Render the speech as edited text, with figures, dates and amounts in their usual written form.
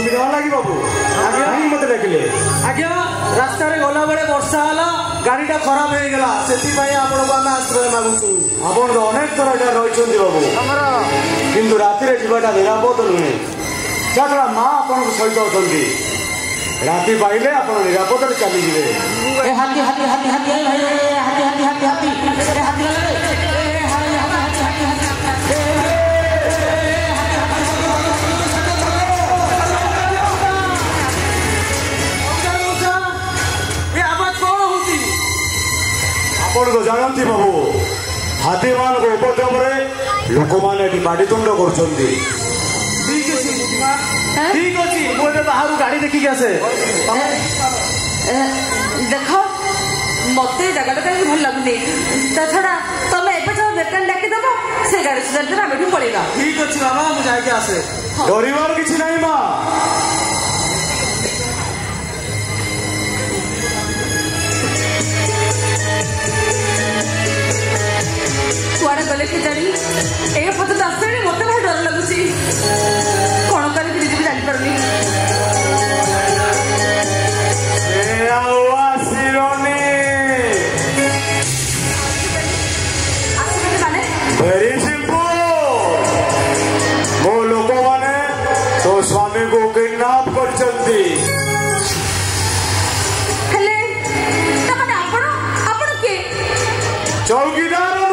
सुविधा लगी बाबू आज्ञा मत देखले आज्ञा रास्ता रे गला बेले वर्षा हला गाड़ीटा खराब हो गला सेति भाई आपण को हम आश्रय मागुछु आपण तो अनेक तरह का रहिछन्ती बाबू हमरा किंतु राति रे जीवाटा निरापद नुहे जातरा मां आपण को सहित अछन्ती राति पाइले आपण निरापद रे चली जिवे ए हाथी हाथी हाथी हाथी भाई हाथी हाथी हाथी हाथी ए हाथी आपण तो जानती बाबू हाथी मान को उपद्रव रे लोक माने माटीतुंड करछन्ती ठीक अछि मोटे बाहर गाड़ी देखि के आसे देखो मते जगह कहीं भल लगुनी ता छड़ा तमे एपे जो मेकन डाकी दबो से गाड़ी से जल्दी हम पड़ेगा ठीक अछि बाबा हम जाके आसे डरिवार किछि नाही मां कुआड़े गले के जानी ए पद दासे मते भाई डर लगुची कोन कर के जी जानि परनी ए आवासिरोनी आसे माने वेरी सिंपल मो लोक माने तो स्वामी को किडनैप करछन्ती हेले त माने आपण के चौकीदार